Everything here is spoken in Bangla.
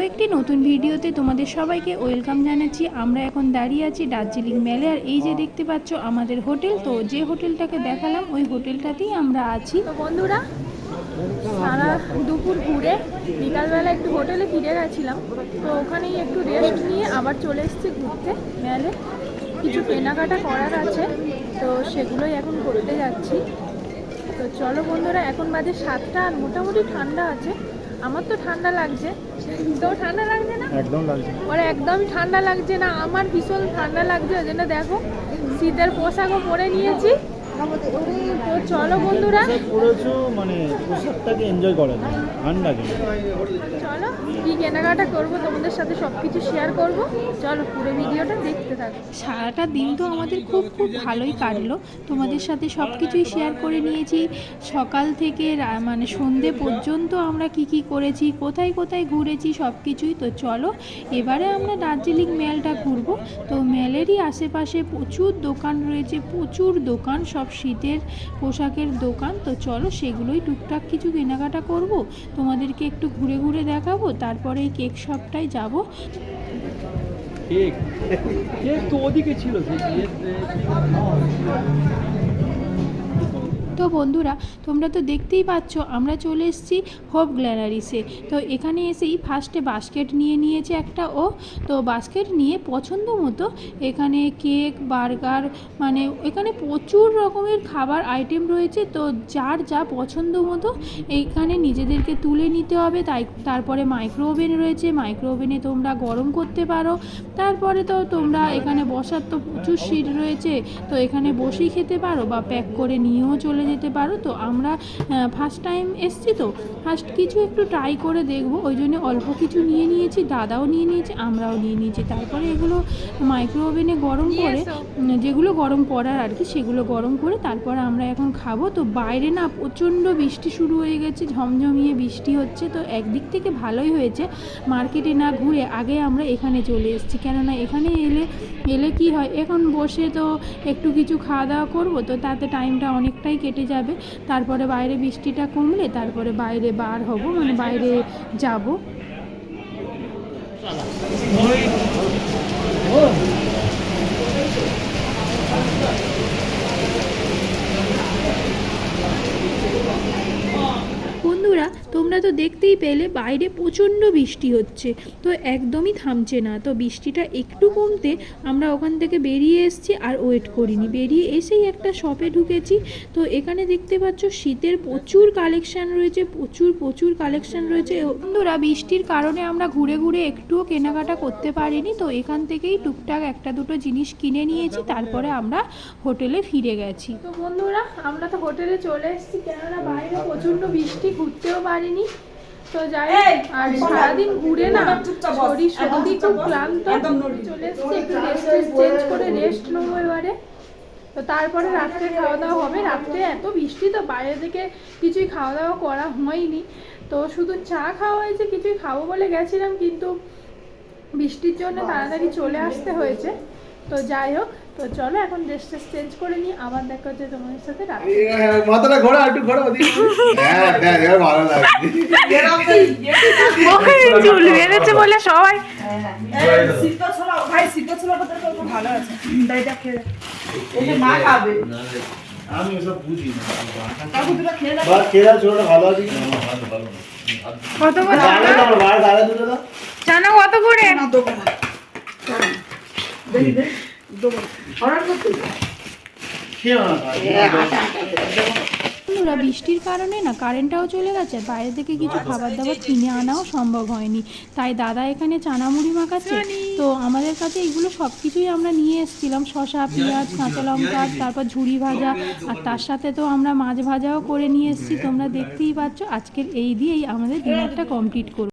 একটি নতুন ভিডিওতে তোমাদের সবাইকে ওয়েলকাম জানাচ্ছি। আমরা এখন দাঁড়িয়ে আছি দার্জিলিং মেলে, আর এই যে দেখতে পাচ্ছ আমাদের হোটেল। তো যে হোটেলটাকে দেখালাম ওই হোটেলটাতেই আমরা আছি। তো বন্ধুরা, সারা দুপুর ঘুরে বিকালবেলা একটু হোটেলে ফিরে গেছিলাম, তো ওখানেই একটু রেস্ট নিয়ে আবার চলে এসেছি ঘুরতে মেলে। কিছু কেনাকাটা করার আছে, তো সেগুলোই এখন করতে যাচ্ছি। তো চলো বন্ধুরা, এখন বাজে 7টা আর মোটামুটি ঠান্ডা আছে। আমার তো ঠান্ডা লাগছে, তো ঠান্ডা লাগছে না? একদম লাগছে, ওরা একদমই ঠান্ডা লাগছে না, আমার ভীষণ ঠান্ডা লাগছে। ওই জন্য দেখো শীতের পোশাকও পরে নিয়েছি। তো চলো বন্ধুরা, মানে পোশাকটাকে এনজয় করে না, ঠান্ডা চলো কি কেনাকাটা করবো তোমাদের সাথে সব কিছু শেয়ার করব। চলো পুরো ভিডিওটা দেখতে থাকো। সারাটা দিন তো আমাদের খুব ভালোই কাটলো, তোমাদের সাথে সব কিছুই শেয়ার করে নিয়েছি। সকাল থেকে মানে সন্ধে পর্যন্ত আমরা কি করেছি, কোথায় ঘুরেছি সব কিছুই। তো চলো এবারে আমরা দার্জিলিং মেলটা ঘুরবো। তো মেলেরই আশেপাশে প্রচুর দোকান রয়েছে, প্রচুর দোকান, সব শীতের পোশাকের দোকান। তো চলো সেগুলোই টুকটাক কিছু কেনাকাটা করব, তোমাদেরকে একটু ঘুরে দেখাবো, তারপরে এই কেক শপটায় যাব। কেক তো ওদিকে ছিল। তো বন্ধুরা, তোমরা তো দেখতেই পাচ্ছ আমরা চলে এসেছি হোপ গ্যালারিসে। তো এখানে এসেই ফার্স্টে বাস্কেট নিয়ে নিয়েছে একটা ও। তো বাস্কেট নিয়ে পছন্দ মতো এখানে কেক, বার্গার, মানে এখানে প্রচুর রকমের খাবার আইটেম রয়েছে। তো যার যা পছন্দ মতো এইখানে নিজেদেরকে তুলে নিতে হবে। তারপরে মাইক্রো ওভেন রয়েছে, মাইক্রো ওভেনে তোমরা গরম করতে পারো। তারপরে তো তোমরা এখানে বসার তো প্রচুর সিট রয়েছে, তো এখানে বসেই খেতে পারো বা প্যাক করে নিয়েও চলে যেতে পারো। তো আমরা ফার্স্ট টাইম এসছি, তো ফার্স্ট কিছু একটু ট্রাই করে দেখবো, ওই জন্য অল্প কিছু নিয়ে নিয়েছি, দাদাও নিয়ে নিয়েছে, আমরাও নিয়ে নিয়েছি। তারপরে এগুলো মাইক্রো ওভেনে গরম করে, যেগুলো গরম করার আর কি, সেগুলো গরম করে তারপর আমরা এখন খাবো। তো বাইরে না প্রচণ্ড বৃষ্টি শুরু হয়ে গেছে, ঝমঝমিয়ে বৃষ্টি হচ্ছে। তো একদিক থেকে ভালোই হয়েছে মার্কেটে না ঘুরে আগে আমরা এখানে চলে এসেছি, কেননা এখানে এলে কি হয়, এখন বসে তো একটু কিছু খাওয়া দাওয়া করবো, তো তাতে টাইমটা অনেকটাই কেটে যাবে। তারপরে বাইরে বৃষ্টিটা কমলে তারপরে বাইরে বার হব, মানে বাইরে যাব। বন্ধুরা, তোমরা তো দেখতেই পেলে বাইরে প্রচণ্ড বৃষ্টি হচ্ছে, তো একদমই থামছে না। তো বৃষ্টিটা একটু কমতে আমরা ওখান থেকে বেরিয়ে এসেছি, আর ওয়েট করিনি, বেরিয়ে এসেই একটা শপে ঢুকেছি। তো এখানে দেখতে পাচ্ছ শীতের প্রচুর কালেকশান রয়েছে, প্রচুর কালেকশান রয়েছে। বন্ধুরা, বৃষ্টির কারণে আমরা ঘুরে একটুও কেনাকাটা করতে পারিনি, তো এখান থেকেই টুকটাক একটা দুটো জিনিস কিনে নিয়েছি, তারপরে আমরা হোটেলে ফিরে গেছি। তো বন্ধুরা, আমরা তো হোটেলে চলে এসেছি, কেননা বাইরে প্রচণ্ড বৃষ্টি, ঘুরতেও পারিনি। তো যাই, আর সারাদিন ঘুরে না শরীর সত্যি খুব ক্লান্ত, চলে এসেছি একটু রেস্ট চেঞ্জ করে রেস্ট নেবো এবারে। তো তারপরে রাত্রে খাওয়া দাওয়া হবে। রাত্রে এত বৃষ্টি, তো বাইরে থেকে কিছুই খাওয়া দাওয়া করা হয়নি, তো শুধু চা খাওয়া হয়েছে। কিছুই খাবো বলে গেছিলাম, কিন্তু বৃষ্টির জন্য তাড়াতাড়ি চলে আসতে হয়েছে। তো যাই হোক, তো চলো এখন ড্রেস চেঞ্জ করে নিই, আবার দেখা হচ্ছে তোমাদের সাথে রাতে। মাথাটা ঘোরা, একটু ঘোরা ওদিকে। হ্যাঁ দেখ, এবার ভালো লাগছে। চুল বেড়েছে বলে সবাই সিটটা ছড়াও ভাই, সিটটা ছড়াও তো খুব ভালো আছে। দাইটা খেয়ে এই যে মা খাবে, আমি এসব বুঝি না। কাকু দুটো খেয়ে দাও। বাস খেলা ছোটটা ভালো আছে কি? ভালো। কত করে দাঁড়া দাঁড়া দাঁড়া দুটো দাও। জানা কত করে? না দেবো না, দেখি দে দেবো অর্ডার করতে। খেও না বন্ধুরা, বৃষ্টির কারণে না কারেন্টটাও চলে গেছে, বাইরে থেকে কিছু খাবার দাবার কিনে আনাও সম্ভব হয়নি। তাই দাদা এখানে চানা মুড়ি মাখাচ্ছে। তো আমাদের কাছে এগুলো সব কিছুই আমরা নিয়ে এসেছিলাম, শসা, পেঁয়াজ, কাঁচা লঙ্কা, তারপর ঝুড়ি ভাজা, আর তার সাথে তো আমরা মাছ ভাজাও করে নিয়ে এসেছি। তোমরা দেখতেই পাচ্ছ, আজকের এই দিয়েই আমাদের ডিনারটা কমপ্লিট করব।